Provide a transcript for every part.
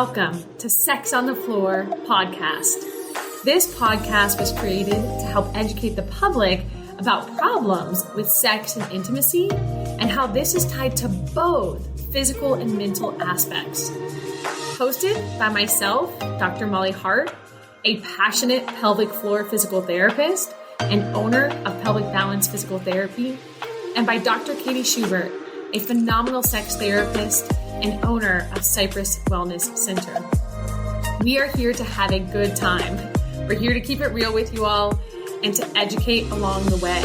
Welcome to Sex on the Floor podcast. This podcast was created to help educate the public about problems with sex and intimacy and how this is tied to both physical and mental aspects. Hosted by myself, Dr. Molly Hart, a passionate pelvic floor physical therapist and owner of Pelvic Balance Physical Therapy, and by Dr. Katie Schubert, a phenomenal sex therapist and owner of Cypress Wellness Center. We are here to have a good time. We're here to keep it real with you all and to educate along the way.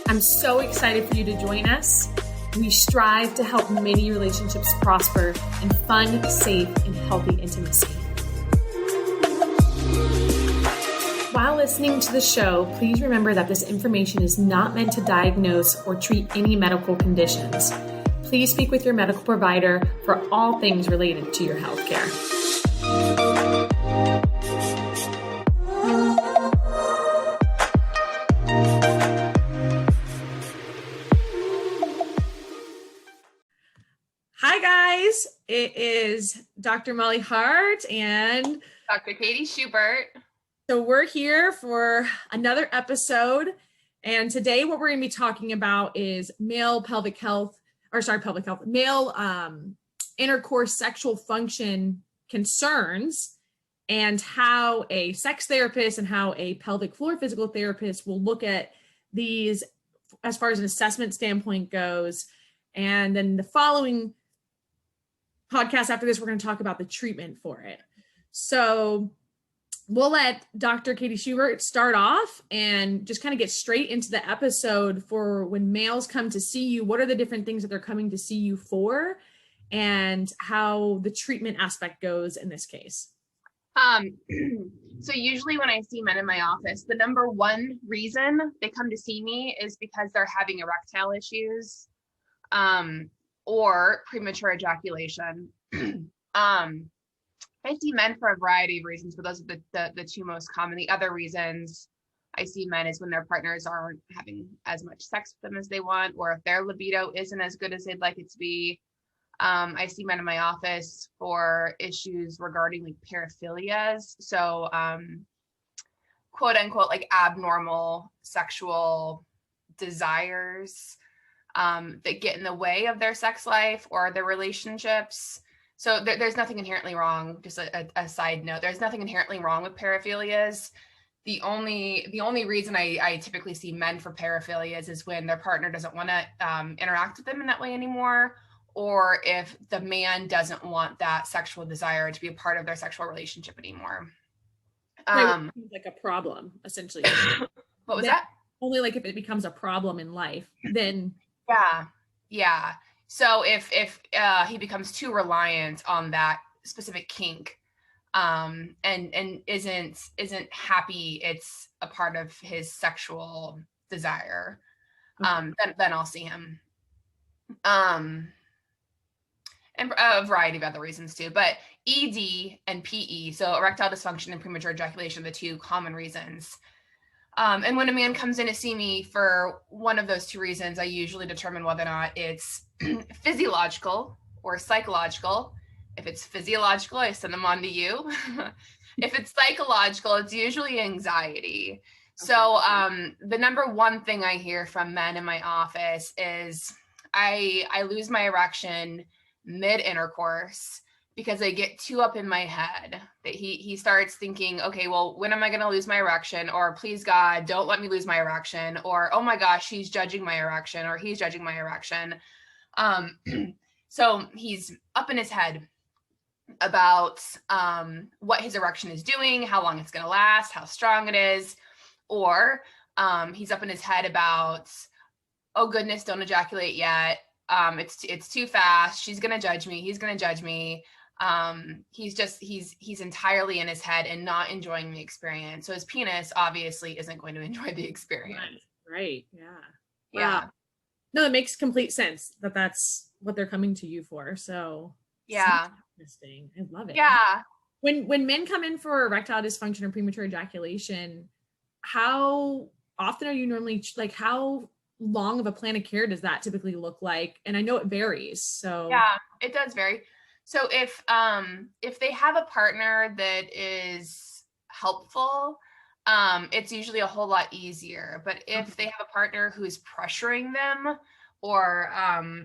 I'm so excited for you to join us. We strive to help many relationships prosper in fun, safe, and healthy intimacy. While listening to the show, please remember that this information is not meant to diagnose or treat any medical conditions. Please speak with your medical provider for all things related to your healthcare. Hi guys, it is Dr. Molly Hart and Dr. Katie Schubert. So we're here for another episode, and today what we're going to be talking about is male intercourse sexual function concerns, and how a sex therapist and how a pelvic floor physical therapist will look at these as far as an assessment standpoint goes. And then the following podcast after this, we're going to talk about the treatment for it. So we'll let Dr. Katie Schubert start off and just kind of get straight into the episode for when males come to see you. What are the different things that they're coming to see you for, and how the treatment aspect goes in this case? So usually when I see men in my office, the number one reason they come to see me is because they're having erectile issues, or premature ejaculation. I see men for a variety of reasons, but those are the two most common. The other reasons I see men is when their partners aren't having as much sex with them as they want, or if their libido isn't as good as they'd like it to be. I see men in my office for issues regarding like paraphilias. So, quote unquote, like abnormal sexual desires that get in the way of their sex life or their relationships. So there's nothing inherently wrong, just a side note, there's nothing inherently wrong with paraphilias. The only reason I typically see men for paraphilias is when their partner doesn't want to interact with them in that way anymore, or if the man doesn't want that sexual desire to be a part of their sexual relationship anymore. Like a problem, essentially. What was that? Only like if it becomes a problem in life, then. Yeah. So if he becomes too reliant on that specific kink, and isn't happy it's a part of his sexual desire, then I'll see him. And a variety of other reasons too, but ED and PE, so erectile dysfunction and premature ejaculation, are the two common reasons. And when a man comes in to see me for one of those two reasons, I usually determine whether or not it's physiological or psychological. If it's physiological, I send them on to you. If it's psychological, it's usually anxiety. So the number one thing I hear from men in my office is I lose my erection mid-intercourse because I get too up in my head. That he starts thinking, okay, well, when am I going to lose my erection? Or please God, don't let me lose my erection. Or, oh my gosh, she's judging my erection, or he's judging my erection. So he's up in his head about what his erection is doing, how long it's going to last, how strong it is. Or he's up in his head about, oh goodness, don't ejaculate yet. It's too fast. She's going to judge me. He's going to judge me. He's entirely in his head and not enjoying the experience. So his penis obviously isn't going to enjoy the experience. Right. Yeah. Yeah. Wow. No, it makes complete sense that that's what they're coming to you for. So yeah, interesting. I love it. Yeah. When men come in for erectile dysfunction or premature ejaculation, how often are you normally, like, how long of a plan of care does that typically look like? And I know it varies. So yeah, it does vary. So if they have a partner that is helpful, it's usually a whole lot easier. But if they have a partner who's pressuring them or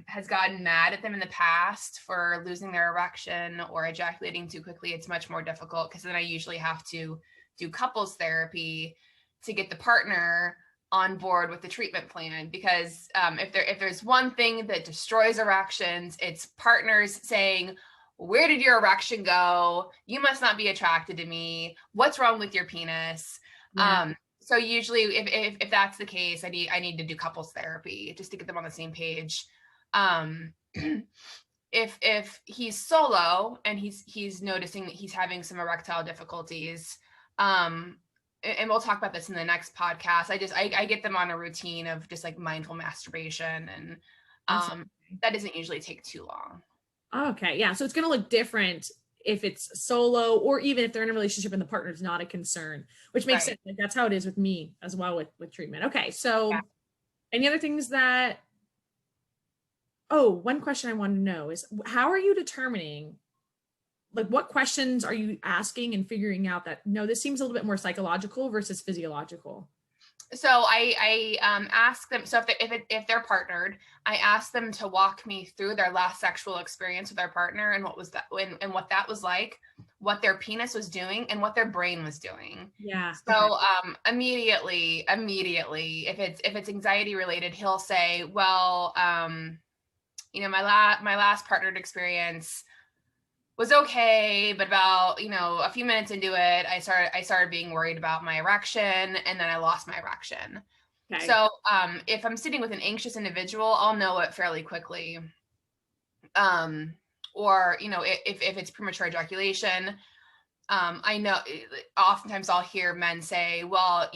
has gotten mad at them in the past for losing their erection or ejaculating too quickly, it's much more difficult, because then I usually have to do couples therapy to get the partner on board with the treatment plan. Because if there's one thing that destroys erections, it's partners saying, where did your erection go? You must not be attracted to me. What's wrong with your penis? Yeah. So usually if that's the case, I need to do couples therapy just to get them on the same page. If he's solo and he's noticing that he's having some erectile difficulties, and we'll talk about this in the next podcast. I get them on a routine of just like mindful masturbation, and that doesn't usually take too long. Okay. Yeah. So it's going to look different if it's solo, or even if they're in a relationship and the partner's not a concern, which makes sense. Like, that's how it is with me as well with treatment. Okay. So any other things that, one question I wanted to know is, how are you determining, like, what questions are you asking and figuring out that, no, this seems a little bit more psychological versus physiological? So I ask them, so if they're partnered, I ask them to walk me through their last sexual experience with their partner, and what was that, and what that was like, what their penis was doing, and what their brain was doing. Yeah. So immediately, if it's anxiety related, he'll say, well, my last partnered experience was okay, but about, a few minutes into it, I started being worried about my erection, and then I lost my erection. Okay. So if I'm sitting with an anxious individual, I'll know it fairly quickly. Or, if it's premature ejaculation, I know oftentimes I'll hear men say, well,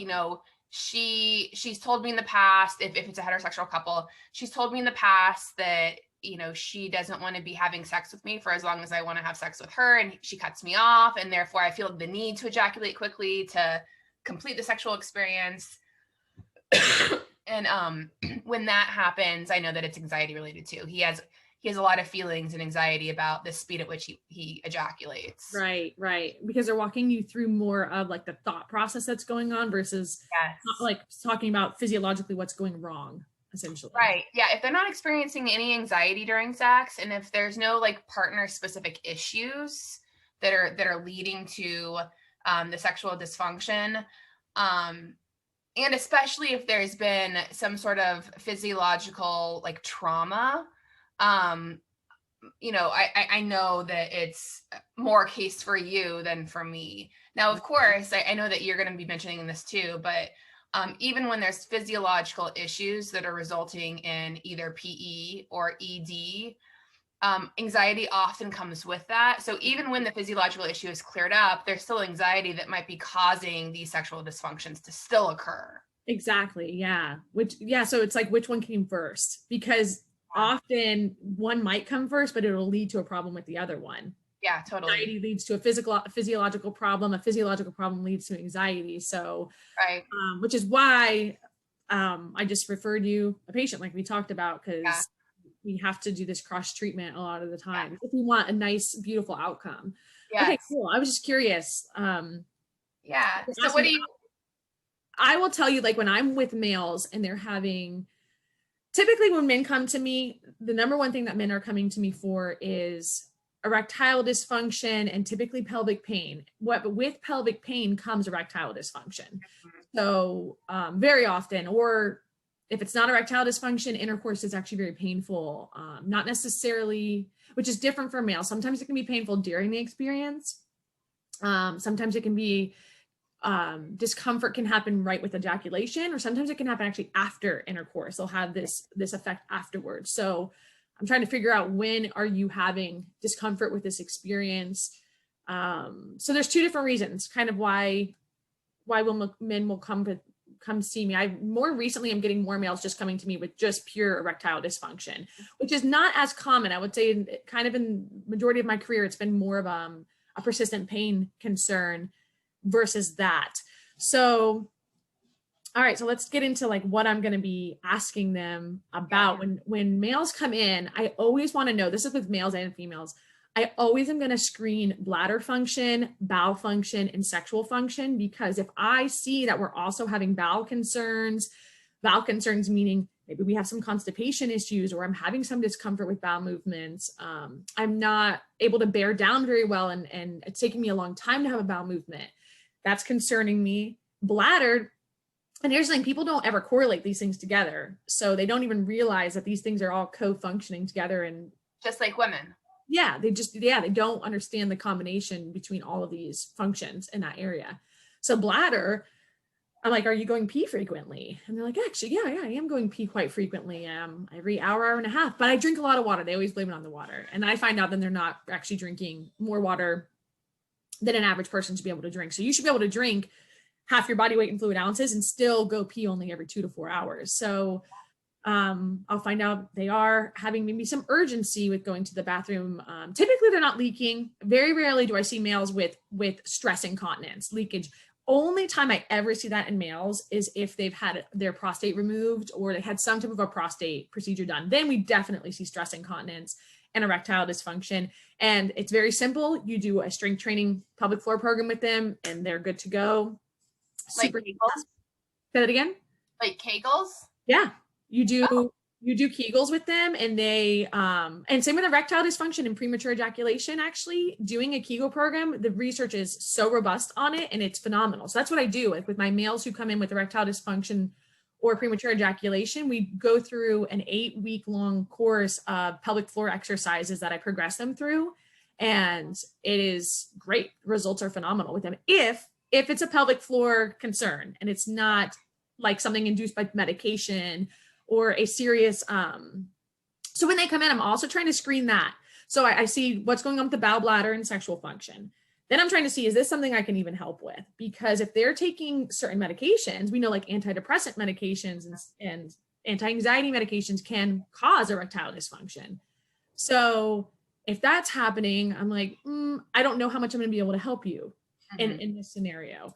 she's told me in the past, if it's a heterosexual couple, she's told me in the past that, she doesn't want to be having sex with me for as long as I want to have sex with her, and she cuts me off, and therefore I feel the need to ejaculate quickly to complete the sexual experience. And when that happens, I know that it's anxiety related too. He has a lot of feelings and anxiety about the speed at which he ejaculates. Right. Because they're walking you through more of like the thought process that's going on versus like talking about physiologically what's going wrong, essentially. Right. Yeah. If they're not experiencing any anxiety during sex, and if there's no like partner specific issues that are leading to the sexual dysfunction, and especially if there's been some sort of physiological like trauma, I know that it's more a case for you than for me. Now, of course, I know that you're going to be mentioning this too, but even when there's physiological issues that are resulting in either PE or ED, anxiety often comes with that. So even when the physiological issue is cleared up, there's still anxiety that might be causing these sexual dysfunctions to still occur. Exactly. Yeah. So it's like, which one came first? Because often one might come first, but it'll lead to a problem with the other one. Yeah, totally. Anxiety leads to a physiological problem. A physiological problem leads to anxiety. So, which is why I just referred you a patient like we talked about, because we have to do this cross treatment a lot of the time if we want a nice, beautiful outcome. Yes. Okay, cool. I was just curious. So what do you? I will tell you, like, when I'm with males and they're having, typically when men come to me, the number one thing that men are coming to me for is erectile dysfunction and typically pelvic pain. But with pelvic pain comes erectile dysfunction. So very often, or if it's not erectile dysfunction, intercourse is actually very painful. Not necessarily, which is different for males. Sometimes it can be painful during the experience. Sometimes it can be discomfort can happen right with ejaculation, or sometimes it can happen actually after intercourse. They'll have this effect afterwards. So I'm trying to figure out, when are you having discomfort with this experience? So there's two different reasons kind of why men will come see me. More recently, I'm getting more males just coming to me with just pure erectile dysfunction, which is not as common. I would say kind of in majority of my career, it's been more of a persistent pain concern versus that. So, all right, so let's get into like what I'm going to be asking them about. When males come in, I always want to know, this is with males and females, I always am going to screen bladder function, bowel function, and sexual function, because if I see that we're also having bowel concerns meaning maybe we have some constipation issues, or I'm having some discomfort with bowel movements, I'm not able to bear down very well, and it's taking me a long time to have a bowel movement, that's concerning me. Bladder, and here's the thing, people don't ever correlate these things together, so they don't even realize that these things are all co-functioning together. And just like women. Yeah, they don't understand the combination between all of these functions in that area. So bladder, I'm like, are you going pee frequently? And they're like, actually, yeah, I am going pee quite frequently, every hour and a half, but I drink a lot of water. They always blame it on the water. And I find out that they're not actually drinking more water than an average person should be able to drink. So you should be able to drink half your body weight in fluid ounces and still go pee only every 2 to 4 hours. So I'll find out they are having maybe some urgency with going to the bathroom. Typically they're not leaking. Very rarely do I see males with stress incontinence, leakage. Only time I ever see that in males is if they've had their prostate removed or they had some type of a prostate procedure done. Then we definitely see stress incontinence and erectile dysfunction. And it's very simple. You do a strength training pelvic floor program with them and they're good to go. Like Super. Kegels? Say that again? Like Kegels? Yeah. You do Kegels with them, and they and same with erectile dysfunction and premature ejaculation. Actually, doing a Kegel program, the research is so robust on it and it's phenomenal. So that's what I do with my males who come in with erectile dysfunction or premature ejaculation. We go through an 8-week-long course of pelvic floor exercises that I progress them through, and it is great. Results are phenomenal with them if it's a pelvic floor concern and it's not like something induced by medication or a serious, so when they come in, I'm also trying to screen that. So I see what's going on with the bowel, bladder, and sexual function. Then I'm trying to see, is this something I can even help with? Because if they're taking certain medications, we know like antidepressant medications and anti-anxiety medications can cause erectile dysfunction. So if that's happening, I'm like, I don't know how much I'm going to be able to help you in this scenario.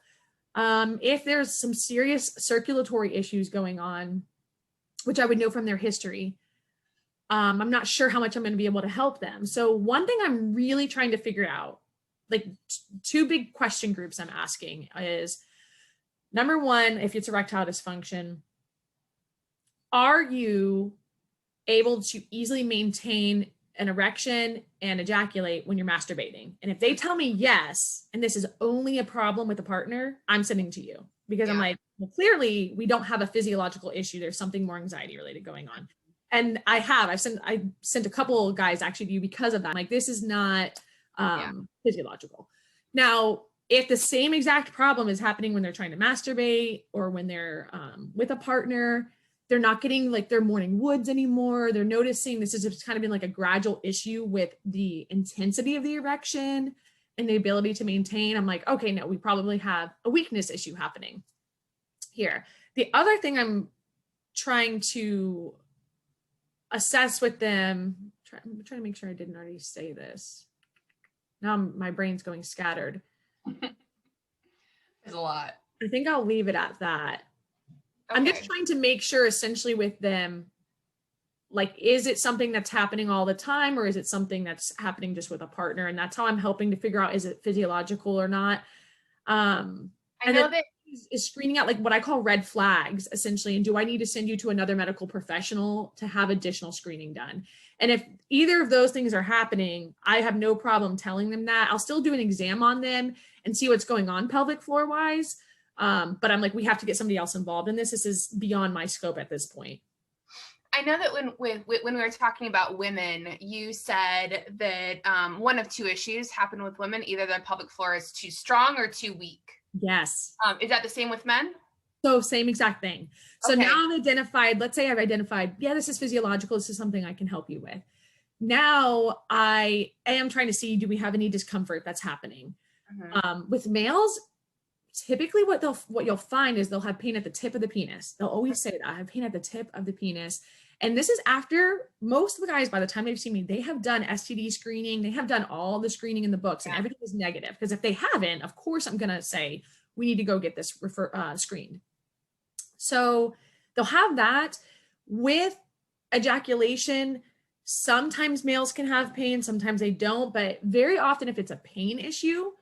If there's some serious circulatory issues going on, which I would know from their history, I'm not sure how much I'm going to be able to help them. So one thing I'm really trying to figure out, like two big question groups I'm asking is, number one, if it's erectile dysfunction, are you able to easily maintain an erection and ejaculate when you're masturbating? And if they tell me yes, and this is only a problem with a partner, I'm sending to you, because I'm like, well, clearly we don't have a physiological issue. There's something more anxiety related going on. And I sent a couple guys actually to you because of that. I'm like, this is not physiological. Now, if the same exact problem is happening when they're trying to masturbate or when they're with a partner, they're not getting like their morning woods anymore. They're noticing this has kind of been like a gradual issue with the intensity of the erection and the ability to maintain. I'm like, okay, no, we probably have a weakness issue happening here. The other thing I'm trying to assess with them, I'm trying to make sure I didn't already say this. Now my brain's going scattered. There's a lot. I think I'll leave it at that. Okay. I'm just trying to make sure essentially with them, like, is it something that's happening all the time or is it something that's happening just with a partner? And that's how I'm helping to figure out, is it physiological or not? I know that is screening out like what I call red flags essentially. And do I need to send you to another medical professional to have additional screening done? And if either of those things are happening, I have no problem telling them that. I'll still do an exam on them and see what's going on pelvic floor wise. But I'm like, we have to get somebody else involved in this. This is beyond my scope at this point. I know that when we were talking about women, you said that one of two issues happen with women: either their pelvic floor is too strong or too weak. Yes. Is that the same with men? So same exact thing. So Okay. now I've identified, let's say I've identified, yeah, this is physiological. This is something I can help you with. Now I am trying to see, do we have any discomfort that's happening? With males, typically what you'll find is they'll have pain at the tip of the penis. They'll always say that I have pain at the tip of the penis. And this is after most of the guys, by the time they've seen me, they have done STD screening. They have done all the screening in the books and everything is negative. Because if they haven't, of course, I'm going to say, we need to go get this screened. So they'll have that with ejaculation. Sometimes males can have pain, sometimes they don't, but very often if it's a pain issue,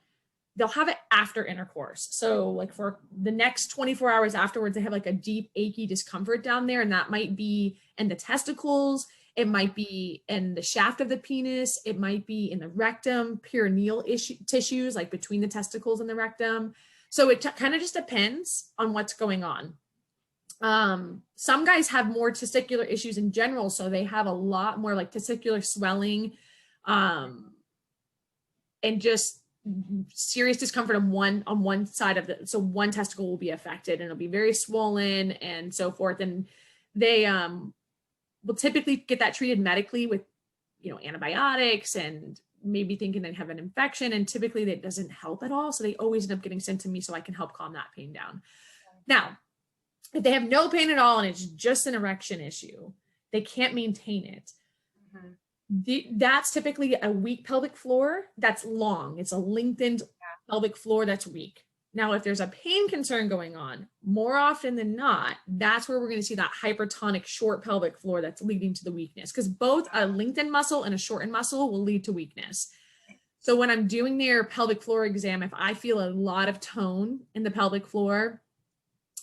they'll have it after intercourse. So like for the next 24 hours afterwards, they have like a deep achy discomfort down there. And that might be in the testicles. It might be in the shaft of the penis. It might be in the rectum, perineal tissues, like between the testicles and the rectum. So it kind of just depends on what's going on. Some guys have more testicular issues in general. So they have a lot more like testicular swelling, and just serious discomfort on one side of the, so one testicle will be affected and it'll be very swollen and so forth. And they will typically get that treated medically with, antibiotics and maybe thinking they have an infection. And typically that doesn't help at all. So they always end up getting sent to me so I can help calm that pain down. Now, if they have no pain at all and it's just an erection issue, they can't maintain it. Mm-hmm. That's typically a weak pelvic floor that's long. It's a lengthened pelvic floor that's weak. Now, if there's a pain concern going on, more often than not, that's where we're going to see that hypertonic short pelvic floor that's leading to the weakness, because both a lengthened muscle and a shortened muscle will lead to weakness. So when I'm doing their pelvic floor exam, if I feel a lot of tone in the pelvic floor,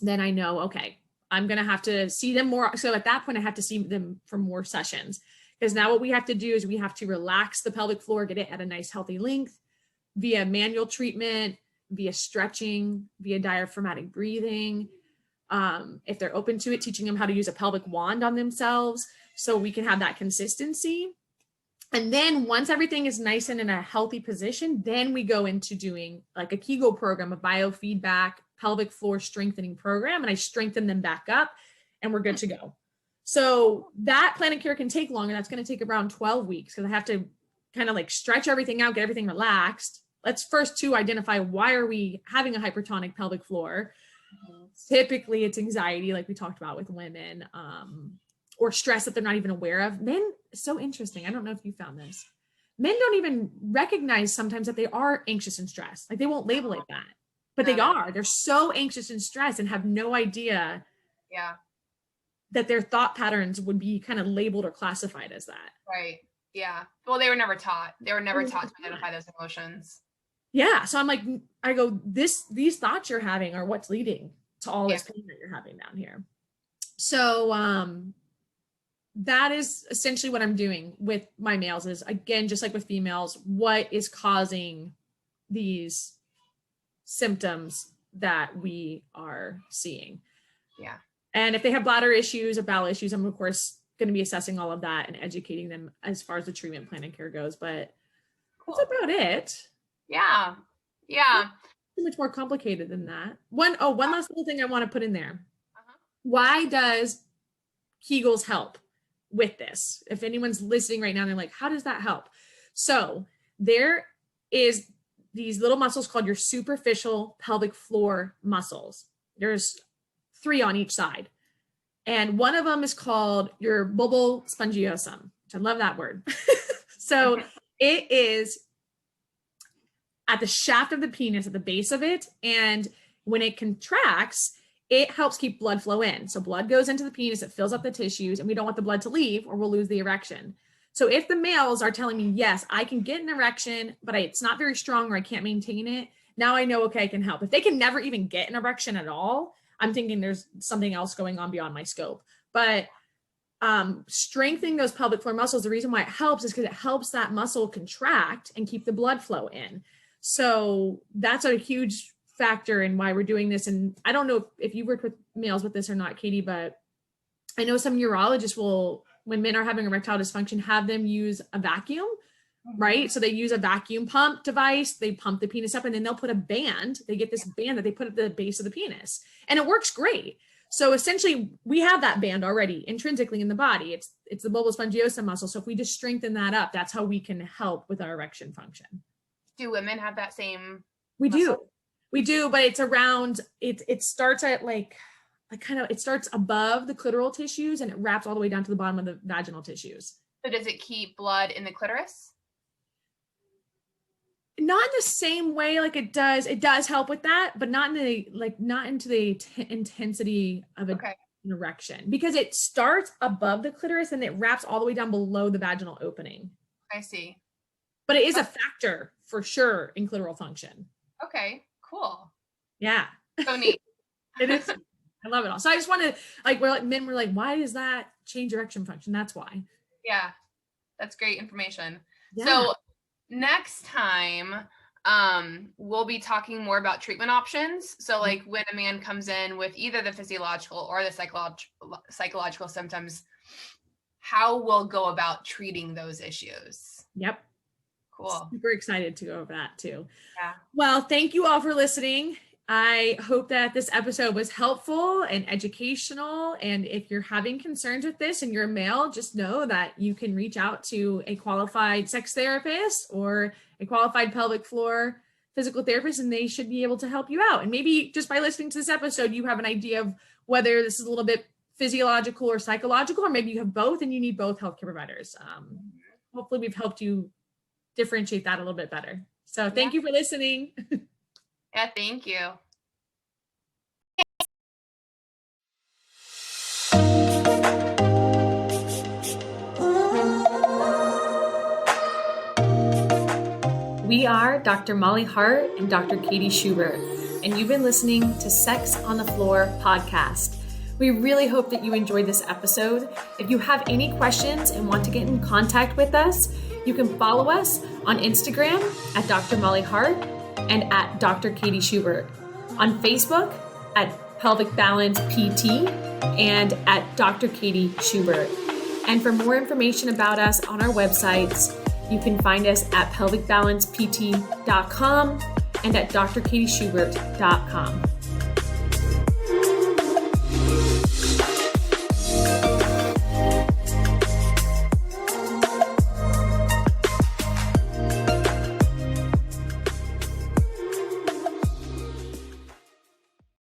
then I know, okay, I'm going to have to see them more. So at that point, I have to see them for more sessions. Because now what we have to do is we have to relax the pelvic floor, get it at a nice healthy length via manual treatment, via stretching, via diaphragmatic breathing. If they're open to it, teaching them how to use a pelvic wand on themselves so we can have that consistency. And then once everything is nice and in a healthy position, then we go into doing like a Kegel program, a biofeedback pelvic floor strengthening program. And I strengthen them back up and we're good to go. So that plan of care can take longer. That's going to take around 12 weeks because I have to kind of like stretch everything out, get everything relaxed. Let's first identify why are we having a hypertonic pelvic floor. Mm-hmm. Typically it's anxiety, like we talked about with women, or stress that they're not even aware of. Men, so interesting. I don't know if you found this. Men don't even recognize sometimes that they are anxious and stressed. Like they won't label it that, but they are. They're so anxious and stressed and have no idea. Yeah. That their thought patterns would be kind of labeled or classified as that. Right. Yeah. Well, they were never taught. They were never taught to identify those emotions. Yeah. So I'm like, I go, these thoughts you're having are what's leading to all this pain that you're having down here. So that is essentially what I'm doing with my males is, again, just like with females, what is causing these symptoms that we are seeing. Yeah. And if they have bladder issues or bowel issues, I'm of course going to be assessing all of that and educating them as far as the treatment plan and care goes. But that's about it. Yeah. Yeah. Too much more complicated than that. One last little thing I want to put in there. Why does Kegels help with this? If anyone's listening right now, they're like, how does that help? So there is these little muscles called your superficial pelvic floor muscles. There's 3 on each side. And one of them is called your bulbal spongiosum, which I love that word. So it is at the shaft of the penis, at the base of it. And when it contracts, it helps keep blood flow in. So blood goes into the penis, it fills up the tissues, and we don't want the blood to leave or we'll lose the erection. So if the males are telling me, yes, I can get an erection, but it's not very strong or I can't maintain it, now I know, okay, I can help. If they can never even get an erection at all, I'm thinking there's something else going on beyond my scope. But strengthening those pelvic floor muscles, the reason why it helps is because it helps that muscle contract and keep the blood flow in. So that's a huge factor in why we're doing this. And I don't know if you worked with males with this or not, Katie, but I know some urologists will, when men are having erectile dysfunction, have them use a vacuum, right? So they use a vacuum pump device, they pump the penis up, and then they'll put a band, they get this band that they put at the base of the penis, and it works great. So essentially we have that band already intrinsically in the body. It's the bulbal spongiosum muscle. So if we just strengthen that up, that's how we can help with our erection function. Do women have that same? We do, but it's around, it starts at like kind of, it starts above the clitoral tissues and it wraps all the way down to the bottom of the vaginal tissues. So does it keep blood in the clitoris? Not in the same way like it does. It does help with that, but not in the, like, not into the intensity of it. Okay. an erection, because it starts above the clitoris and it wraps all the way down below the vaginal opening. I see. But it is a factor for sure in clitoral function. Okay, cool. Yeah. So neat. It is. I love it all. So I just want to, like, men were like, why does that change erection function? That's why. Yeah, that's great information. Yeah. So next time, we'll be talking more about treatment options. So like when a man comes in with either the physiological or the psychological symptoms, how we'll go about treating those issues. Yep. Cool. Super excited to go over that too. Yeah. Well, thank you all for listening. I hope that this episode was helpful and educational. And if you're having concerns with this and you're a male, just know that you can reach out to a qualified sex therapist or a qualified pelvic floor physical therapist, and they should be able to help you out. And maybe just by listening to this episode, you have an idea of whether this is a little bit physiological or psychological, or maybe you have both and you need both healthcare providers. Hopefully we've helped you differentiate that a little bit better. So thank you for listening. Yeah, thank you. We are Dr. Molly Hart and Dr. Katie Schubert, and you've been listening to Sex on the Floor podcast. We really hope that you enjoyed this episode. If you have any questions and want to get in contact with us, you can follow us on Instagram at Dr. Molly Hart and at Dr. Katie Schubert, on Facebook at Pelvic Balance PT and at Dr. Katie Schubert. And for more information about us on our websites, you can find us at pelvicbalancept.com and at drkatieschubert.com.